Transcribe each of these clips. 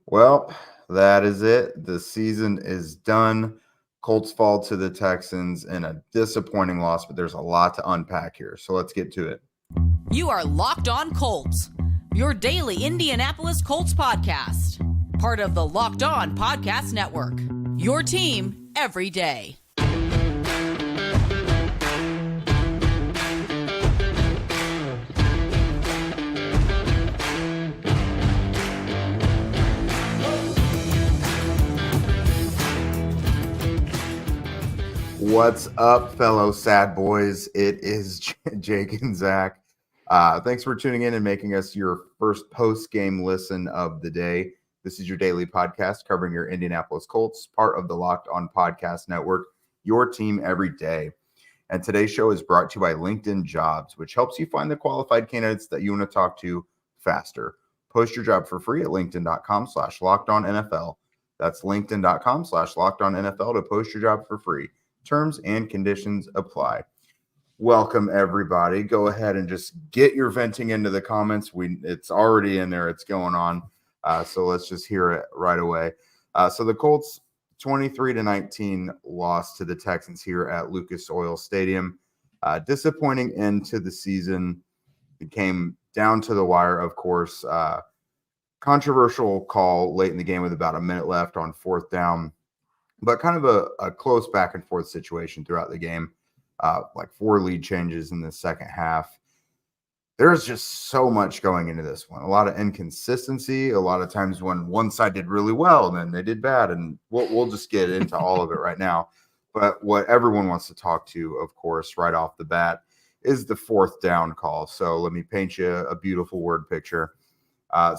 Well, that is it. The season is done. Colts fall to the Texans in a disappointing loss, but there's a lot to unpack here. So let's get to it. You are Locked On Colts, your daily Indianapolis Colts podcast. Part of the Locked On Podcast Network, your team every day. What's up, fellow sad boys? It is Jake and Zach. Thanks for tuning in and making us your first post-game listen of the day. This is your daily podcast covering your Indianapolis Colts, part of the Locked On Podcast Network, your team every day. And today's show is brought to you by LinkedIn Jobs, which helps you find the qualified candidates that you want to talk to faster. Post your job for free at linkedin.com/lockedonnfl. That's linkedin.com/lockedonnfl to post your job for free. Terms and conditions apply. Welcome, everybody. Go ahead and just get your venting into the comments. It's already in there. It's going on. So let's just hear it right away. So the Colts 23-19 loss to the Texans here at Lucas Oil Stadium. Disappointing end to the season. It came down to the wire, of course. Controversial call late in the game with about a minute left on fourth down. But kind of a close back and forth situation throughout the game, like 4 lead changes in the second half. There's just so much going into this one. A lot of inconsistency, a lot of times when one side did really well, then they did bad. And we'll just get into all of it right now. But what everyone wants to talk to, of course, right off the bat, is the fourth down call. So let me paint you a beautiful word picture.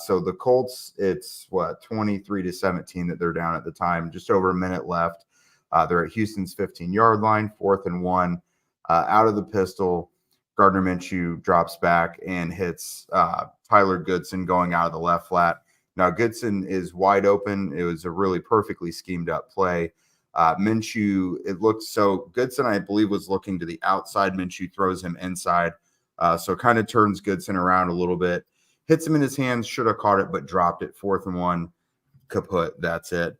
So the Colts, it's 23-17 that they're down at the time, just over a minute left. They're at Houston's 15-yard line, 4th and 1. Out of the pistol, Gardner Minshew drops back and hits Tyler Goodson going out of the left flat. Now, Goodson is wide open. It was a really perfectly schemed up play. Minshew, Goodson, I believe, was looking to the outside. Minshew throws him inside. So kind of turns Goodson around a little bit. Hits him in his hands, should have caught it, but dropped it. 4th and 1, kaput. That's it.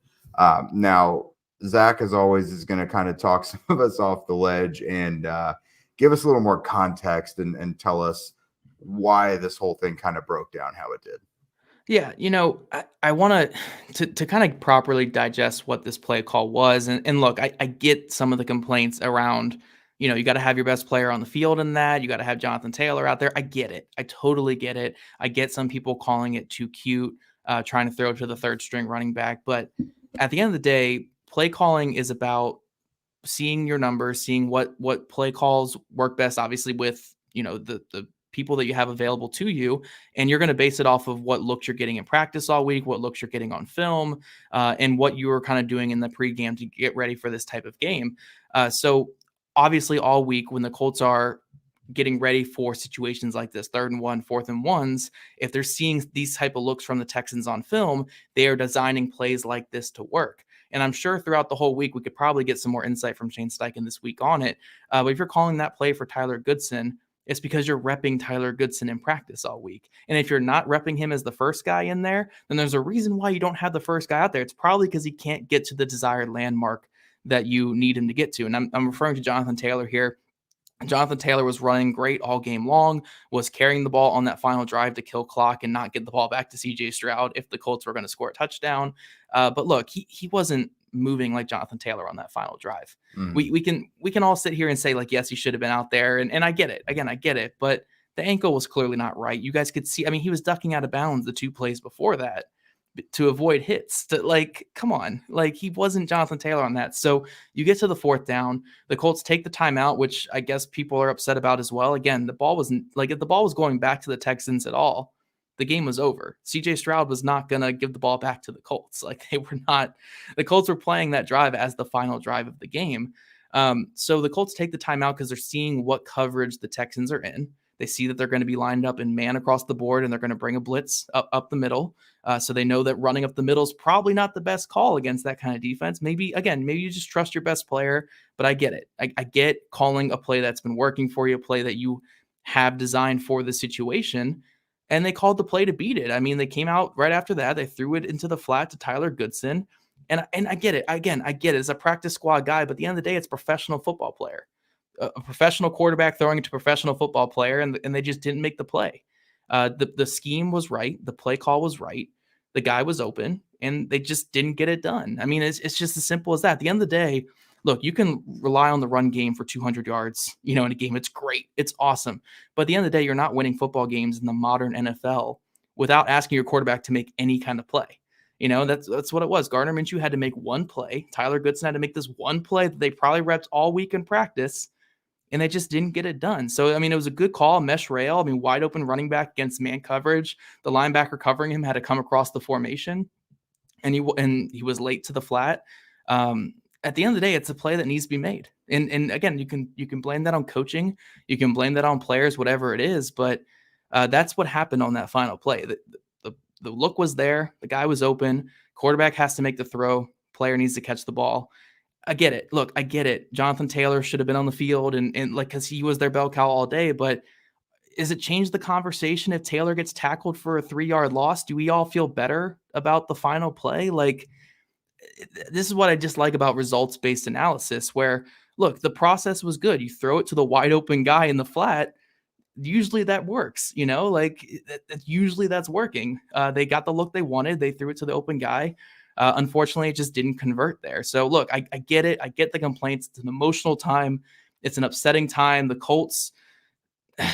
Now, Zach, as always, is going to kind of talk some of us off the ledge and give us a little more context and tell us why this whole thing kind of broke down how it did. Yeah, I want to kind of properly digest what this play call was. And look, I get some of the complaints around, you got to have your best player on the field in that. You got to have Jonathan Taylor out there. I get it. I totally get it. I get some people calling it too cute, trying to throw it to the third string running back. But at the end of the day, play calling is about seeing your numbers, seeing what play calls work best, obviously with, the people that you have available to you. And you're going to base it off of what looks you're getting in practice all week, what looks you're getting on film, and what you were kind of doing in the pregame to get ready for this type of game. So obviously all week when the Colts are getting ready for situations like this, 3rd and 1, 4th and 1s, if they're seeing these type of looks from the Texans on film, they are designing plays like this to work. And I'm sure throughout the whole week, we could probably get some more insight from Shane Steichen this week on it. But if you're calling that play for Tyler Goodson, it's because you're repping Tyler Goodson in practice all week. And if you're not repping him as the first guy in there, then there's a reason why you don't have the first guy out there. It's probably because he can't get to the desired landmark that you need him to get to. And I'm referring to Jonathan Taylor here. Jonathan Taylor was running great all game long, was carrying the ball on that final drive to kill clock and not get the ball back to CJ Stroud if the Colts were going to score a touchdown. But look, he wasn't moving like Jonathan Taylor on that final drive. We can all sit here and say, like, yes, he should have been out there. And I get it. Again, I get it. But the ankle was clearly not right. You guys could see, he was ducking out of bounds the 2 plays before that to avoid hits. Come on. He wasn't Jonathan Taylor on that. So you get to the 4th down. The Colts take the timeout, which I guess people are upset about as well. Again, the ball wasn't if the ball was going back to the Texans at all, the game was over. CJ Stroud was not going to give the ball back to the Colts. The Colts were playing that drive as the final drive of the game. So the Colts take the timeout because they're seeing what coverage the Texans are in. They see that they're going to be lined up in man across the board, and they're going to bring a blitz up the middle. So they know that running up the middle is probably not the best call against that kind of defense. Maybe you just trust your best player, but I get it. I get calling a play that's been working for you, a play that you have designed for the situation. and they called the play to beat it. I mean, they came out right after that. They threw it into the flat to Tyler Goodson. And I get it. Again, I get it. It's a practice squad guy, but at the end of the day, it's a professional football player. A professional quarterback throwing it to a professional football player, and they just didn't make the play. The scheme was right. The play call was right. The guy was open, and they just didn't get it done. I mean, it's just as simple as that. At the end of the day, look, you can rely on the run game for 200 yards, in a game. It's great. It's awesome. But at the end of the day, you're not winning football games in the modern NFL without asking your quarterback to make any kind of play. That's what it was. Gardner Minshew had to make one play. Tyler Goodson had to make this one play that they probably repped all week in practice, and they just didn't get it done. So, I mean, it was a good call, mesh rail. I mean, wide open running back against man coverage. The linebacker covering him had to come across the formation, and he was late to the flat. At the end of the day, it's a play that needs to be made. And again, you can blame that on coaching. You can blame that on players, whatever it is. But that's what happened on that final play. The look was there. The guy was open. Quarterback has to make the throw. Player needs to catch the ball. I get it. Look, I get it. Jonathan Taylor should have been on the field and because he was their bell cow all day. But is it changed the conversation if Taylor gets tackled for a 3-yard loss? Do we all feel better about the final play? Like, this is what I just like about results-based analysis, where, look, the process was good. You throw it to the wide open guy in the flat. Usually that works, usually that's working. They got the look they wanted. They threw it to the open guy. Unfortunately, it just didn't convert there. So look, I get it. I get the complaints. It's an emotional time. It's an upsetting time. The Colts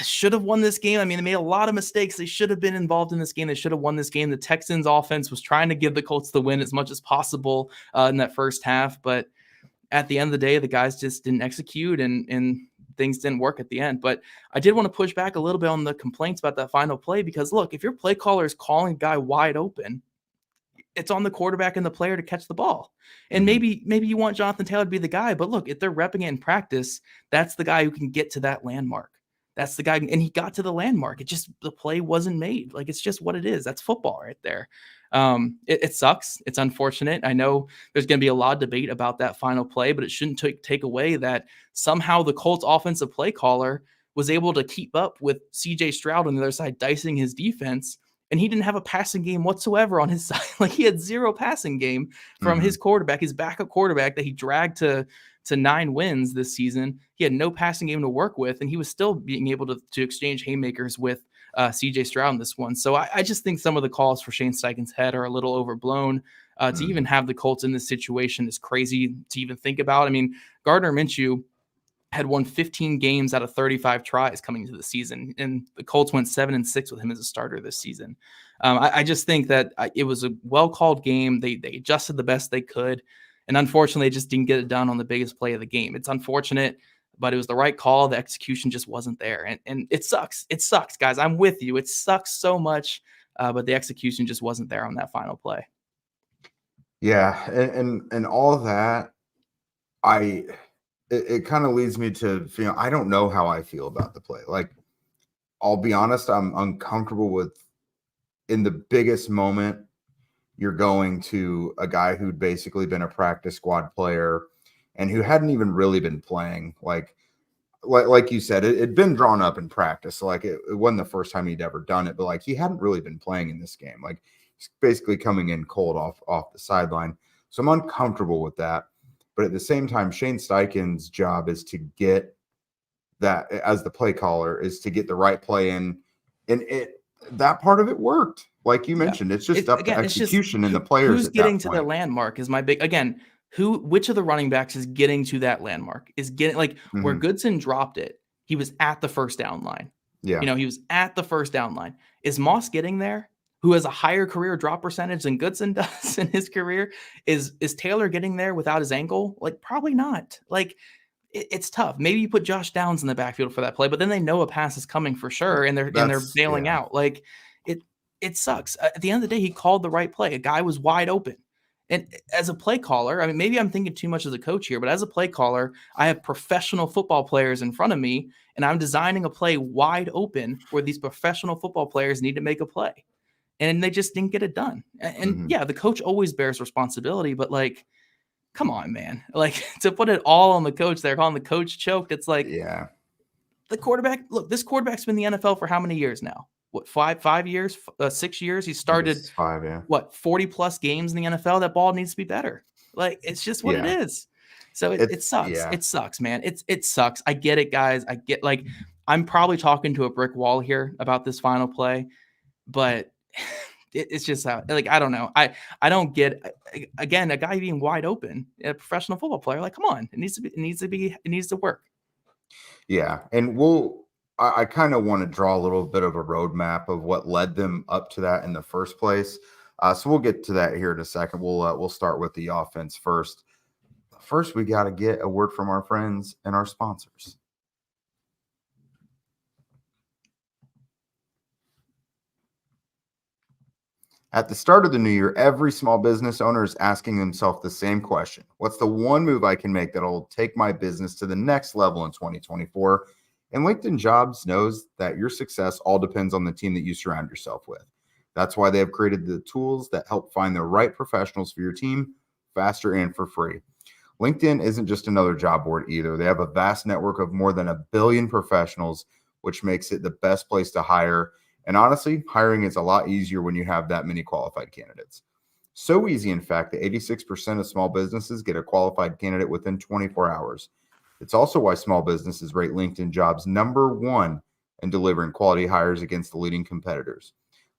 should have won this game. I mean, they made a lot of mistakes. They should have been involved in this game. They should have won this game. The Texans offense was trying to give the Colts the win as much as possible in that first half. But at the end of the day, the guys just didn't execute and things didn't work at the end. But I did want to push back a little bit on the complaints about that final play, because look, if your play caller is calling a guy wide open, it's on the quarterback and the player to catch the ball. And maybe you want Jonathan Taylor to be the guy, but look, if they're repping it in practice, that's the guy who can get to that landmark. That's the guy. And he got to the landmark. The play wasn't made. Like, it's just what it is. That's football right there. It sucks. It's unfortunate. I know there's going to be a lot of debate about that final play, but it shouldn't take away that somehow the Colts offensive play caller was able to keep up with CJ Stroud on the other side, dicing his defense. And he didn't have a passing game whatsoever on his side. Like, he had zero passing game from his quarterback, his backup quarterback that he dragged to 9 wins this season. He had no passing game to work with, and he was still being able to exchange haymakers with CJ Stroud in this one. So I just think some of the calls for Shane Steichen's head are a little overblown. To even have the Colts in this situation is crazy to even think about. I mean, Gardner Minshew had won 15 games out of 35 tries coming into the season, and the Colts went 7-6 with him as a starter this season. I just think that it was a well-called game. They adjusted the best they could, and unfortunately, they just didn't get it done on the biggest play of the game. It's unfortunate, but it was the right call. The execution just wasn't there, and it sucks. It sucks, guys. I'm with you. It sucks so much, but the execution just wasn't there on that final play. Yeah, and all of that, it kind of leads me to feel, I don't know how I feel about the play. Like, I'll be honest, I'm uncomfortable with, in the biggest moment, you're going to a guy who'd basically been a practice squad player and who hadn't even really been playing. Like you said, it'd been drawn up in practice. So like it wasn't the first time he'd ever done it, but like he hadn't really been playing in this game. Like, he's basically coming in cold off the sideline. So I'm uncomfortable with that. But at the same time, Shane Steichen's job is to get that, as the play caller, is to get the right play in. And that part of it worked. Like you mentioned, it's just up to execution and the players. Who's getting to the landmark is my big, again, which of the running backs is getting to that landmark, is getting, like, where Goodson dropped it, he was at the first down line. Yeah. He was at the first down line. Is Moss getting there? Who has a higher career drop percentage than Goodson does in his career? Is Taylor getting there without his ankle? Like, probably not. Like, it's tough. Maybe you put Josh Downs in the backfield for that play, but then they know a pass is coming for sure, and they're bailing out. Like, it sucks. At the end of the day, he called the right play. A guy was wide open. And as a play caller, I mean, maybe I'm thinking too much as a coach here, but as a play caller, I have professional football players in front of me, and I'm designing a play wide open where these professional football players need to make a play. And they just didn't get it done. And yeah, the coach always bears responsibility, but like, come on, man. Like, to put it all on the coach there, calling the coach choked, it's like, yeah, the quarterback, look, this quarterback's been in the NFL for how many years now? 5 years, 6 years. He started It's 5, yeah. 40 plus games in the NFL. That ball needs to be better. Like, it's just what it Yeah. is. So it sucks. Yeah. It sucks, man. It sucks. I get it, guys. I get, like, I'm probably talking to a brick wall here about this final play, but it's just like, I don't know. I don't get, again, a guy being wide open, a professional football player. Like, come on, it needs to work. Yeah. And I kind of want to draw a little bit of a roadmap of what led them up to that in the first place. So we'll get to that here in a second. We'll start with the offense first. First, we got to get a word from our friends and our sponsors. At the start of the new year, every small business owner is asking themselves the same question. What's the one move I can make that'll take my business to the next level in 2024? And LinkedIn Jobs knows that your success all depends on the team that you surround yourself with. That's why they have created the tools that help find the right professionals for your team faster and for free. LinkedIn isn't just another job board either. They have a vast network of more than 1 billion professionals, which makes it the best place to hire. And honestly, hiring is a lot easier when you have that many qualified candidates. So easy, in fact, that 86% of small businesses get a qualified candidate within 24 hours. It's also why small businesses rate LinkedIn Jobs #1 in delivering quality hires against the leading competitors.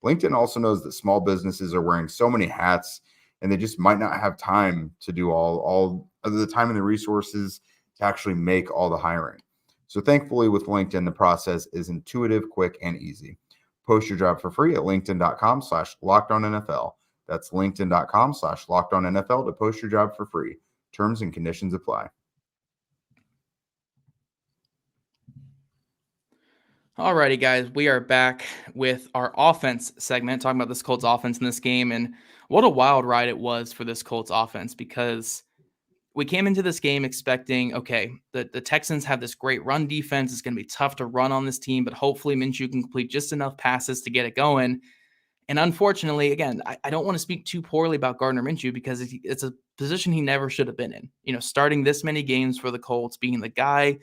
LinkedIn also knows that small businesses are wearing so many hats, and they just might not have time to do all of the time and the resources to actually make all the hiring. So thankfully, with LinkedIn, the process is intuitive, quick, and easy. Post your job for free at linkedin.com/LockedOnNFL. That's linkedin.com/LockedOnNFL to post your job for free. Terms and conditions apply. Alrighty, guys, we are back with our offense segment, talking about this Colts offense in this game, and what a wild ride it was for this Colts offense, because we came into this game expecting, okay, the Texans have this great run defense. It's going to be tough to run on this team, but hopefully Minshew can complete just enough passes to get it going. And unfortunately, again, I don't want to speak too poorly about Gardner Minshew, because it's a position he never should have been in. You know, starting this many games for the Colts, being the guy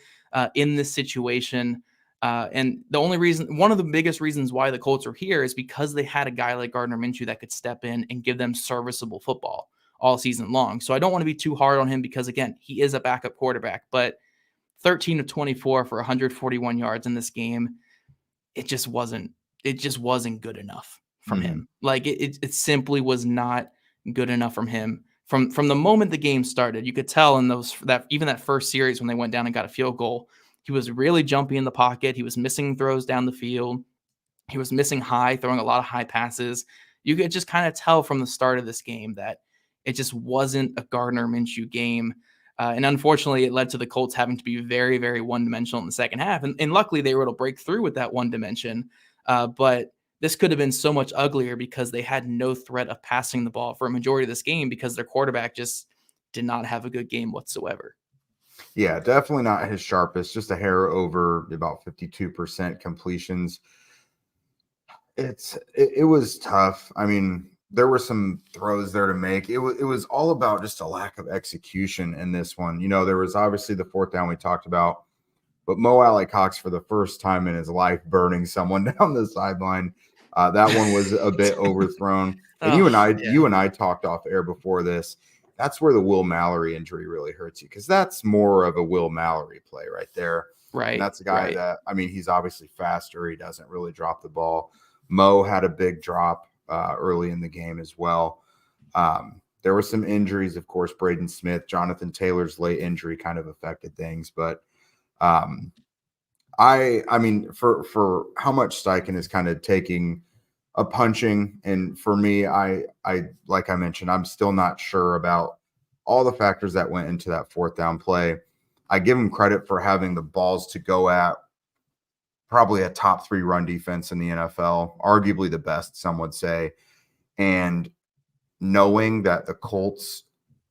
in this situation. And one of the biggest reasons why the Colts are here is because they had a guy like Gardner Minshew that could step in and give them serviceable football all season long. So I don't want to be too hard on him, because, again, he is a backup quarterback, but 13 of 24 for 141 yards in this game, it just wasn't good enough from him. Like, it simply was not good enough from him. From the moment the game started, you could tell in that first series when they went down and got a field goal, he was really jumpy in the pocket. He was missing throws down the field. He was missing throwing a lot of high passes. You could just kind of tell from the start of this game that it just wasn't a Gardner Minshew game. And unfortunately, it led to the Colts having to be very, very one-dimensional in the second half. And luckily, they were able to break through with that one dimension. But this could have been so much uglier, because they had no threat of passing the ball for a majority of this game, because their quarterback just did not have a good game whatsoever. Yeah, definitely not his sharpest, just a hair over about 52% completions. It was tough. I mean, there were some throws there to make. It was all about just a lack of execution in this one. You know, there was obviously the fourth down we talked about, but Mo Alley-Cox, for the first time in his life, burning someone down the sideline. That one was a bit overthrown. And you and I talked off air before this. That's where the Will Mallory injury really hurts you, because that's more of a Will Mallory play right there. Right. And that's a guy that, I mean, he's obviously faster. He doesn't really drop the ball. Mo had a big drop early in the game as well. There were some injuries, of course. Braden Smith, Jonathan Taylor's late injury kind of affected things. But I mean, for how much Steichen is kind of taking a punching, and for me, I like I mentioned, I'm still not sure about all the factors that went into that fourth down play. I give him credit for having the balls to go at probably a top 3 run defense in the NFL, arguably the best, some would say, and knowing that the Colts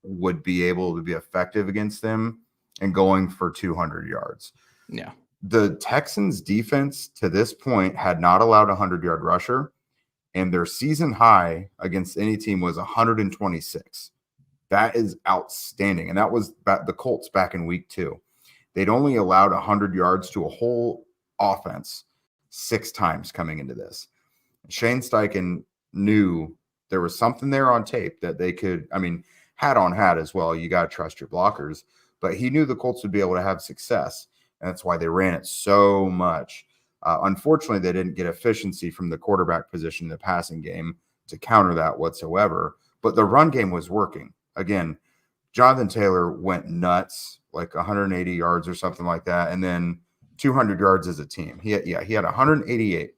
would be able to be effective against them and going for 200 yards. Yeah. The Texans defense to this point had not allowed a 100-yard rusher, and their season high against any team was 126. That is outstanding. And that was the Colts back in week 2. They'd only allowed 100 yards to a whole offense 6 times coming into this. Shane Steichen knew there was something there on tape that they could, hat on hat as well. You got to trust your blockers, but he knew the Colts would be able to have success. And that's why they ran it so much. Unfortunately, they didn't get efficiency from the quarterback position in the passing game to counter that whatsoever. But the run game was working. Again, Jonathan Taylor went nuts, like 180 yards or something like that, and then 200 yards as a team. He had 188.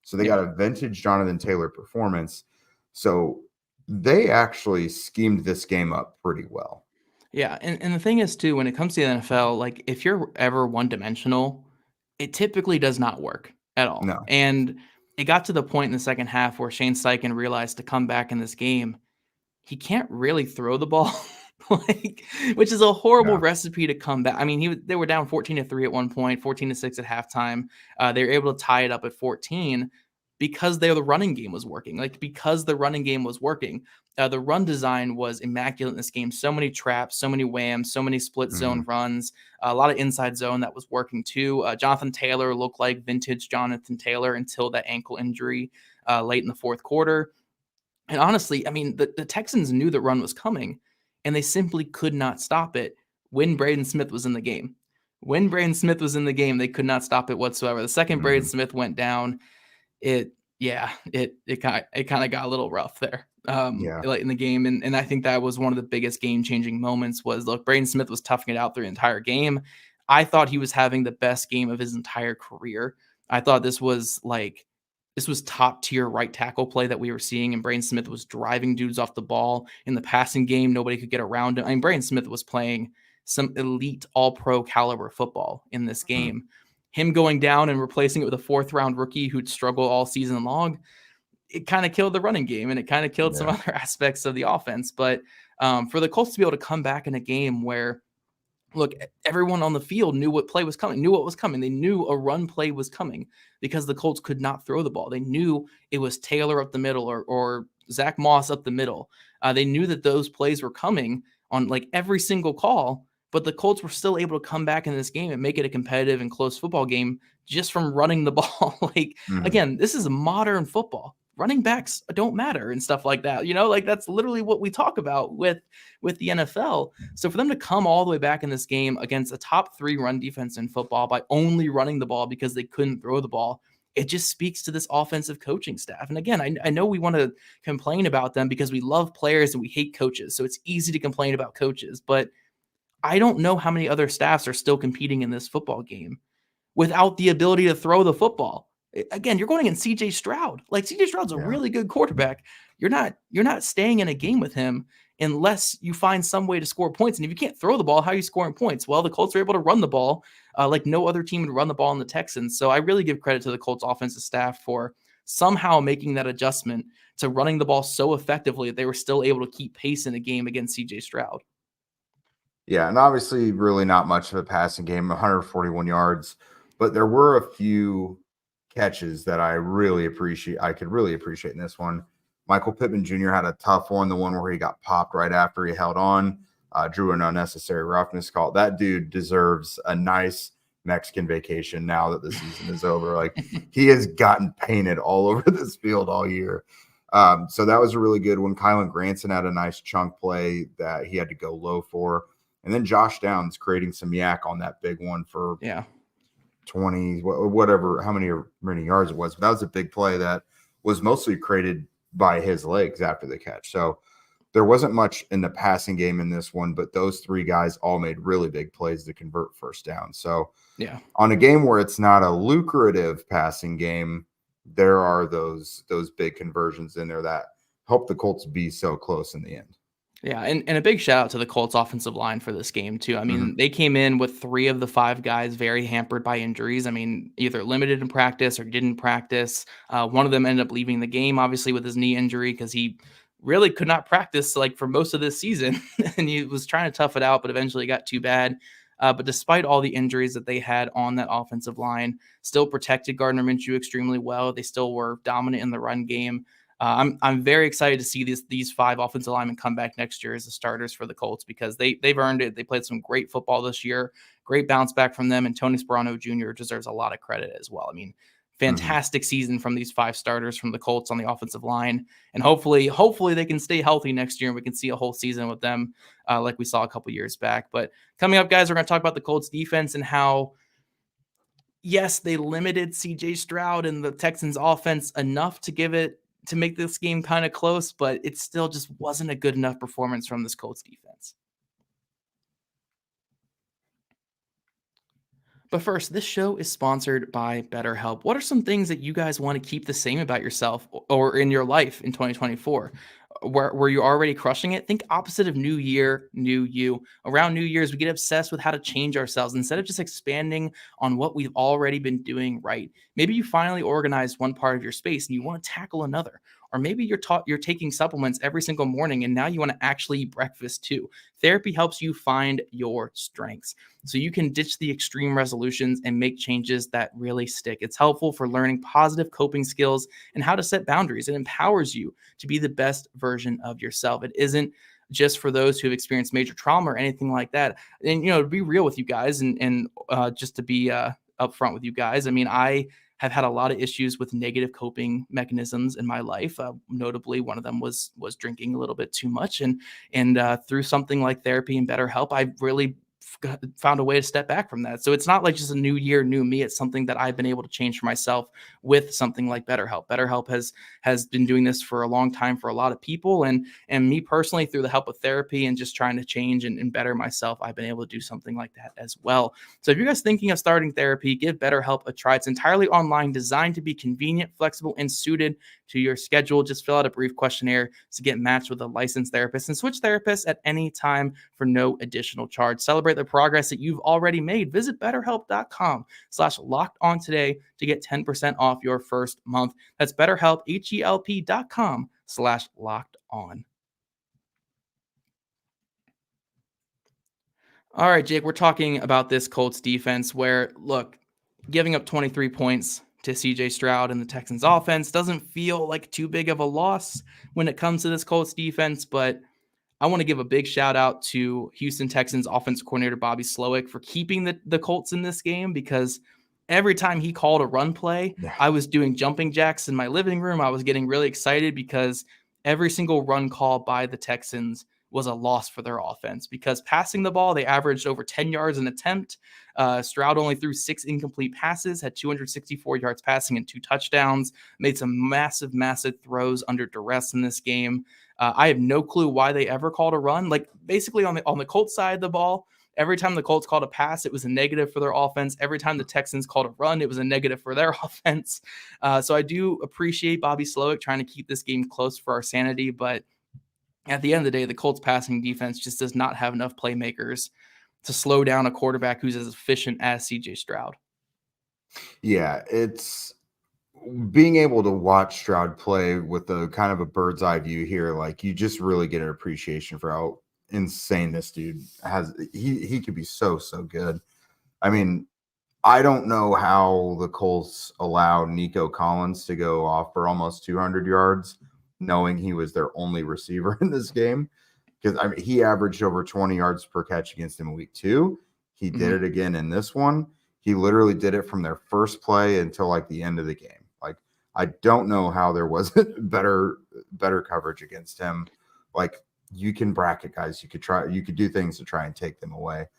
So they got a vintage Jonathan Taylor performance. So they actually schemed this game up pretty well. Yeah, and the thing is, too, when it comes to the NFL, like, if you're ever one-dimensional, it typically does not work at all. No. And it got to the point in the second half where Shane Steichen realized to come back in this game, he can't really throw the ball, which is a horrible recipe to come back. I mean, they were down 14-3 at one point, 14-6 at halftime. They were able to tie it up at 14 because the running game was working. The run design was immaculate in this game. So many traps, so many whams, so many split zone runs, a lot of inside zone that was working too. Jonathan Taylor looked like vintage Jonathan Taylor until that ankle injury late in the fourth quarter. And honestly, I mean, the Texans knew the run was coming, and they simply could not stop it when Braden Smith was in the game. They could not stop it whatsoever. The second Braden Smith went down, it kind of got a little rough there late in the game. And I think that was one of the biggest game-changing moments was, look, Braden Smith was toughing it out through the entire game. I thought he was having the best game of his entire career. I thought this was top tier right tackle play that we were seeing, and Braden Smith was driving dudes off the ball in the passing game. Nobody could get around him. I mean, Braden Smith was playing some elite all-pro caliber football in this game. Him going down and replacing it with a 4th-round rookie who'd struggle all season long, it kind of killed the running game, and it kind of killed some other aspects of the offense. But for the Colts to be able to come back in a game where, look, everyone on the field knew what play was coming, They knew a run play was coming because the Colts could not throw the ball. They knew it was Taylor up the middle or Zach Moss up the middle. They knew that those plays were coming on like every single call, but the Colts were still able to come back in this game and make it a competitive and close football game just from running the ball. Again, this is modern football. Running backs don't matter and stuff like that. That's literally what we talk about with the NFL. So for them to come all the way back in this game against a top 3 run defense in football by only running the ball because they couldn't throw the ball, it just speaks to this offensive coaching staff. And again, I know we want to complain about them because we love players and we hate coaches. So it's easy to complain about coaches, but I don't know how many other staffs are still competing in this football game without the ability to throw the football. Again, you're going against CJ Stroud. Like, CJ Stroud's a really good quarterback. You're not staying in a game with him unless you find some way to score points. And if you can't throw the ball, how are you scoring points? Well, the Colts are able to run the ball like no other team would run the ball in the Texans. So I really give credit to the Colts offensive staff for somehow making that adjustment to running the ball so effectively that they were still able to keep pace in a game against CJ Stroud. Yeah, and obviously really not much of a passing game, 141 yards, but there were a few catches that I could really appreciate in this one. Michael Pittman Jr. had a tough one, the one where he got popped right after he held on, drew an unnecessary roughness call. That dude deserves a nice Mexican vacation now that the season is over. Like, he has gotten painted all over this field all year. So that was a really good one. Kylan Granson had a nice chunk play that he had to go low for. And then Josh Downs creating some yak on that big one for 20, whatever, how many yards it was. But that was a big play that was mostly created by his legs after the catch. So there wasn't much in the passing game in this one, but those 3 guys all made really big plays to convert first down. So on a game where it's not a lucrative passing game, there are those big conversions in there that help the Colts be so close in the end. Yeah, and a big shout out to the Colts offensive line for this game too. I mean, they came in with 3 of the 5 guys very hampered by injuries. I mean, either limited in practice or didn't practice. One of them ended up leaving the game, obviously, with his knee injury because he really could not practice like for most of this season. And he was trying to tough it out, but eventually got too bad. But despite all the injuries that they had on that offensive line, still protected Gardner Minshew extremely well. They still were dominant in the run game. I'm very excited to see these 5 offensive linemen come back next year as the starters for the Colts because they've earned it. They played some great football this year. Great bounce back from them, and Tony Sperano Jr. deserves a lot of credit as well. I mean, Fantastic season from these 5 starters from the Colts on the offensive line. And hopefully they can stay healthy next year and we can see a whole season with them like we saw a couple years back. But coming up, guys, we're going to talk about the Colts defense and how, yes, they limited CJ Stroud and the Texans offense enough to make this game kind of close, but it still just wasn't a good enough performance from this Colts defense. But first, this show is sponsored by BetterHelp. What are some things that you guys want to keep the same about yourself or in your life in 2024? Were you already crushing it? Think opposite of new year, new you. Around New Year's, we get obsessed with how to change ourselves instead of just expanding on what we've already been doing right. Maybe you finally organized one part of your space and you want to tackle another. Or maybe you're taking supplements every single morning and now you want to actually eat breakfast too. Therapy helps you find your strengths so you can ditch the extreme resolutions and make changes that really stick. It's helpful for learning positive coping skills and how to set boundaries. It empowers you to be the best version of yourself. It isn't just for those who have experienced major trauma or anything like that. And, to be real with you guys and just to be upfront with you guys, I mean, I have had a lot of issues with negative coping mechanisms in my life. Notably, one of them was drinking a little bit too much. And through something like therapy and BetterHelp, I really found a way to step back from that. So it's not like just a new year, new me. It's something that I've been able to change for myself with something like BetterHelp. BetterHelp has been doing this for a long time for a lot of people. And me personally, through the help of therapy and just trying to change and better myself, I've been able to do something like that as well. So if you guys thinking of starting therapy, give BetterHelp a try. It's entirely online, designed to be convenient, flexible, and suited to your schedule. Just fill out a brief questionnaire to get matched with a licensed therapist and switch therapists at any time for no additional charge. Celebrate the progress that you've already made. Visit BetterHelp.com/LockedOn today to get 10% off your first month. That's BetterHelp, HELP.com/LockedOn. All right, Jake, we're talking about this Colts defense where, look, giving up 23 points to CJ Stroud and the Texans offense doesn't feel like too big of a loss when it comes to this Colts defense, but I want to give a big shout out to Houston Texans offensive coordinator Bobby Slowick for keeping the Colts in this game, because every time he called a run play, I was doing jumping jacks in my living room. I was getting really excited because every single run call by the Texans was a loss for their offense, because passing the ball, they averaged over 10 yards an attempt. Stroud only threw 6 incomplete passes, had 264 yards passing and 2 touchdowns, made some massive throws under duress in this game. I have no clue why they ever called a run. Like, basically on the Colts side of the ball, every time the Colts called a pass, it was a negative for their offense. Every time the Texans called a run, it was a negative for their offense. So I do appreciate Bobby Slowick trying to keep this game close for our sanity, but at the end of the day, the Colts passing defense just does not have enough playmakers to slow down a quarterback who's as efficient as CJ Stroud. Yeah, it's being able to watch Stroud play with a kind of a bird's eye view here. Like, you just really get an appreciation for how insane this dude has. He could be so good. I mean, I don't know how the Colts allowed Nico Collins to go off for almost 200 yards, knowing he was their only receiver in this game. Because I mean, he averaged over 20 yards per catch against him in week 2. He did it again in this one. He literally did it from their first play until like the end of the game. Like, I don't know how there wasn't better coverage against him. Like, you can bracket guys. You could do things to try and take them away.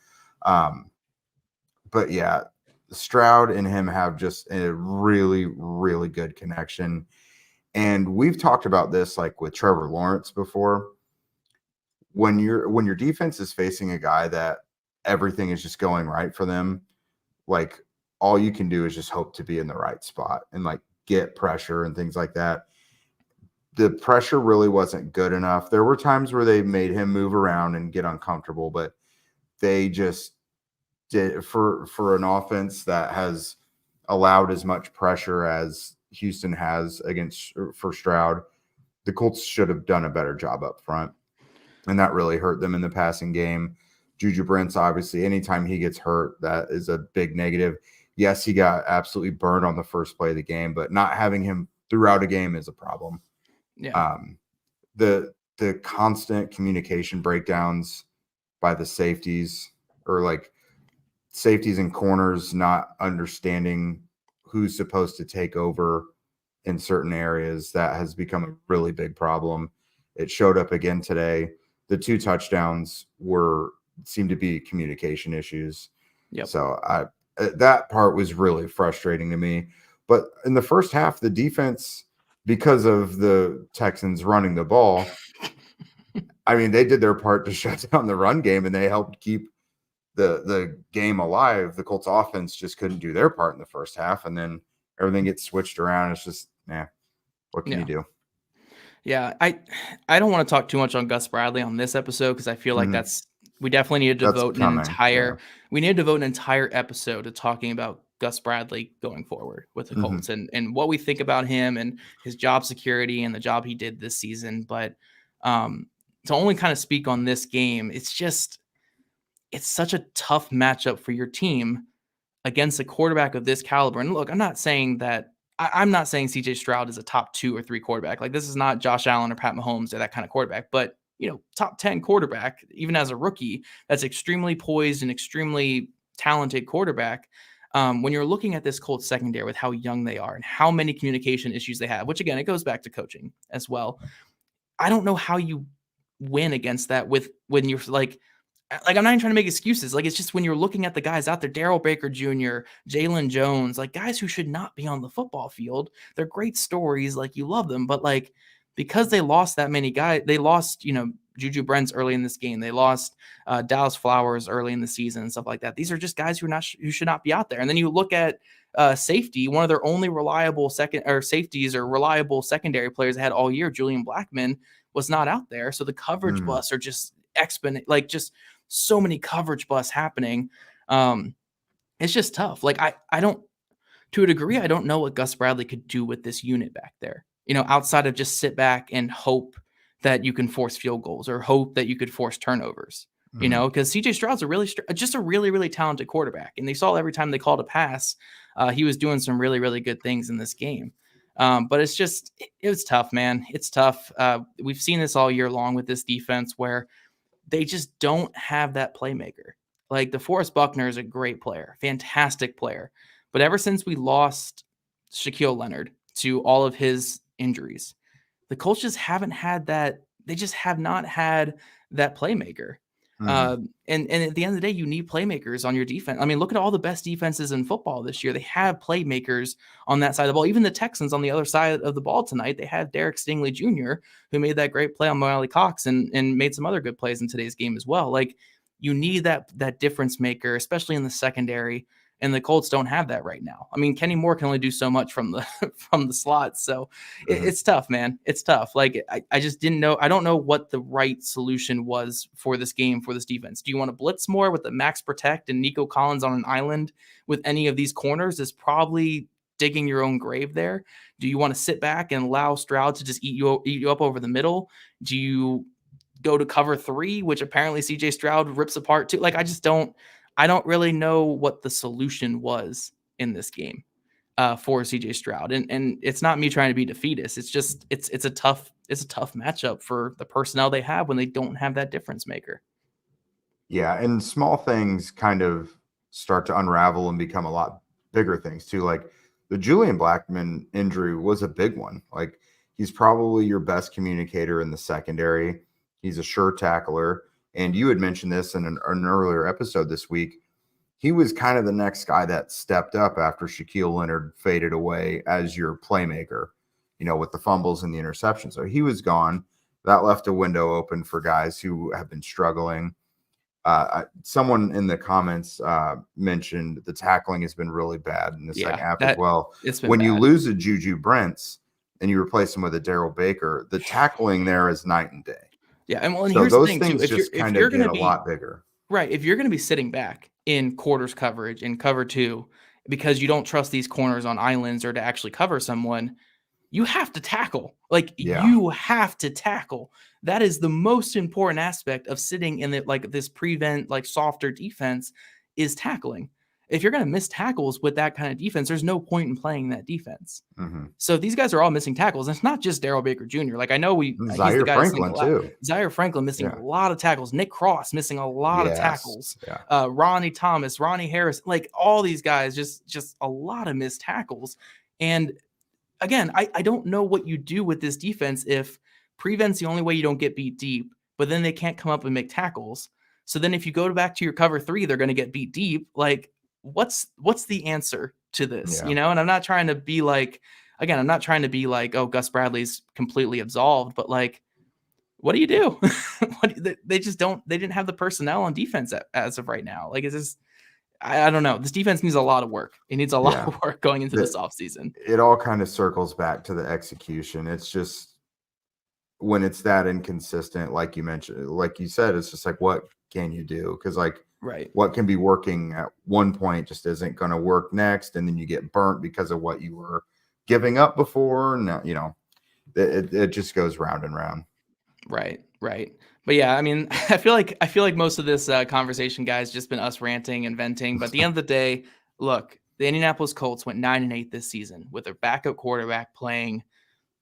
But yeah, Stroud and him have just a really, really good connection. And we've talked about this like with Trevor Lawrence before. When your defense is facing a guy that everything is just going right for them, like, all you can do is just hope to be in the right spot and like get pressure and things like that. The pressure really wasn't good enough. There were times where they made him move around and get uncomfortable, but they just did for an offense that has allowed as much pressure as Houston has for Stroud. The Colts should have done a better job up front, and that really hurt them in the passing game. Juju Brents, obviously, anytime he gets hurt, that is a big negative. Yes, he got absolutely burned on the first play of the game, but not having him throughout a game is a problem. Yeah. The constant communication breakdowns by the safeties, or like safeties and corners not understanding who's supposed to take over in certain areas. That has become a really big problem. It showed up again today. The 2 touchdowns seemed to be communication issues. Yep. So that part was really frustrating to me. But in the first half, the defense, because of the Texans running the ball, I mean, they did their part to shut down the run game, and they helped keep the game alive. The Colts offense just couldn't do their part in the first half, and then everything gets switched around. It's just, what can you do? Yeah, I don't want to talk too much on Gus Bradley on this episode because I feel like we definitely need to devote we need to devote an entire episode to talking about Gus Bradley going forward with the Colts and what we think about him and his job security and the job he did this season. But to only kind of speak on this game, it's such a tough matchup for your team against a quarterback of this caliber. And look, I'm not saying CJ Stroud is a top 2 or 3 quarterback. Like, this is not Josh Allen or Pat Mahomes or that kind of quarterback, but top 10 quarterback, even as a rookie, that's extremely poised and extremely talented quarterback. When you're looking at this Colts secondary with how young they are and how many communication issues they have, which again, it goes back to coaching as well. I don't know how you win against that when you're like, I'm not even trying to make excuses. Like, it's just when you're looking at the guys out there, Darrell Baker Jr., Jalen Jones, like guys who should not be on the football field. They're great stories. Like, you love them, but like, because they lost that many guys, they lost, Juju Brents early in this game. They lost Dallas Flowers early in the season and stuff like that. These are just guys who should not be out there. And then you look at safety, one of their only reliable safeties or reliable secondary players they had all year, Julian Blackmon, was not out there. So the coverage busts are just just so many coverage busts happening. It's just tough. Like, I don't, to a degree, I don't know what Gus Bradley could do with this unit back there, outside of just sit back and hope that you can force field goals or hope that you could force turnovers, because CJ Stroud's a really, really talented quarterback. And they saw every time they called a pass, he was doing some really, really good things in this game. But it was tough, man. It's tough. We've seen this all year long with this defense where they just don't have that playmaker. Like, DeForest Buckner is a great player, fantastic player. But ever since we lost Shaquille Leonard to all of his injuries, the Colts just haven't had that. They just have not had that playmaker. And at the end of the day, you need playmakers on your defense. I mean, look at all the best defenses in football this year. They have playmakers on that side of the ball. Even the Texans on the other side of the ball tonight, they had Derek Stingley Jr., who made that great play on Mo Cox and made some other good plays in today's game as well. Like, you need that difference maker, especially in the secondary. And the Colts don't have that right now. I mean, Kenny Moore can only do so much from the slot. So it's tough, man. It's tough. Like, I just didn't know. I don't know what the right solution was for this game, for this defense. Do you want to blitz more with the max protect and Nico Collins on an island with any of these corners? Is probably digging your own grave there. Do you want to sit back and allow Stroud to just eat you up over the middle? Do you go to cover 3, which apparently CJ Stroud rips apart too? Like, I don't really know what the solution was in this game for CJ Stroud. And it's not me trying to be defeatist. It's just, it's a tough matchup for the personnel they have when they don't have that difference maker. Yeah. And small things kind of start to unravel and become a lot bigger things too. Like, the Julian Blackmon injury was a big one. Like, he's probably your best communicator in the secondary. He's a sure tackler. And you had mentioned this in an earlier episode this week. He was kind of the next guy that stepped up after Shaquille Leonard faded away as your playmaker, with the fumbles and the interceptions. So he was gone. That left a window open for guys who have been struggling. Someone in the comments mentioned the tackling has been really bad in the second half as well. When you lose a Juju Brents and you replace him with a Darrell Baker, the tackling there is night and day. Yeah, and so here's those the thing things too. just kind of get a lot bigger. Right. If you're going to be sitting back in quarters coverage in cover 2 because you don't trust these corners on islands or to actually cover someone, you have to tackle. You have to tackle. That is the most important aspect of sitting in this prevent, softer defense is tackling. if you're going to miss tackles with that kind of defense, there's no point in playing that defense. Mm-hmm. So these guys are all missing tackles. And it's not just Darrell Baker Jr. Like I know he's the guy Franklin too. Zaire Franklin missing a lot of tackles. Nick Cross missing a lot of tackles. Yeah. Ronnie Thomas, Ronnie Harris, like all these guys, just a lot of missed tackles. And again, I don't know what you do with this defense if prevent's the only way you don't get beat deep, but then they can't come up and make tackles. So then if you go back to your cover 3, they're going to get beat deep. Like what's the answer to this? And I'm not trying to be like, again, I'm not trying to be like, oh, Gus Bradley's completely absolved, but like, what do you do? They didn't have the personnel on defense as of right now. Like, is this, I don't know. This defense needs a lot of work. It needs a lot of work going into this offseason. It all kind of circles back to the execution. It's just when it's that inconsistent, like you mentioned, like you said, it's just like, what can you do? Because like, what can be working at one point just isn't going to work next. And then you get burnt because of what you were giving up before. And, it just goes round and round. Right. But yeah, I mean, I feel like most of this conversation, guys, just been us ranting and venting. But at the end of the day, look, the Indianapolis Colts went 9-8 this season with their backup quarterback playing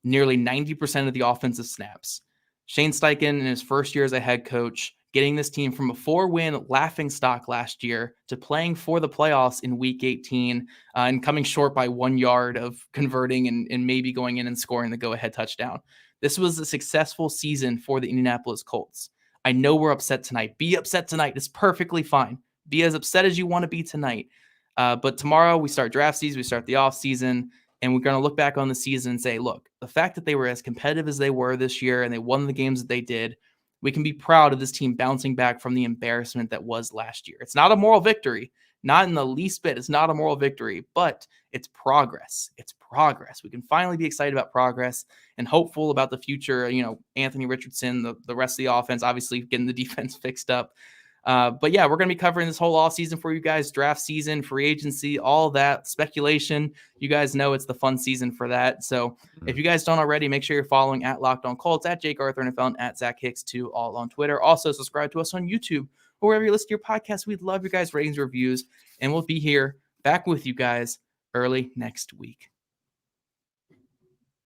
nearly 90% of the offensive snaps. Shane Steichen in his first year as a head coach, getting this team from a 4-win laughingstock last year to playing for the playoffs in week 18 and coming short by 1 yard of converting and maybe going in and scoring the go-ahead touchdown. This was a successful season for the Indianapolis Colts. I know we're upset tonight. Be upset tonight. It's perfectly fine. Be as upset as you want to be tonight. But tomorrow we start draft season, we start the off season, and we're going to look back on the season and say, look, the fact that they were as competitive as they were this year and they won the games that they did, we can be proud of this team bouncing back from the embarrassment that was last year. It's not a moral victory, not in the least bit. It's not a moral victory, but it's progress. It's progress. We can finally be excited about progress and hopeful about the future. Anthony Richardson, the rest of the offense, obviously getting the defense fixed up. But yeah, we're going to be covering this whole off season for you guys, draft season, free agency, all that speculation. You guys know it's the fun season for that. So if you guys don't already, make sure you're following at Locked On Colts, at Jake Arthur NFL, and at Zach Hicks 2, all on Twitter. Also subscribe to us on YouTube or wherever you listen to your podcast. We'd love your guys' ratings, reviews, and we'll be here back with you guys early next week.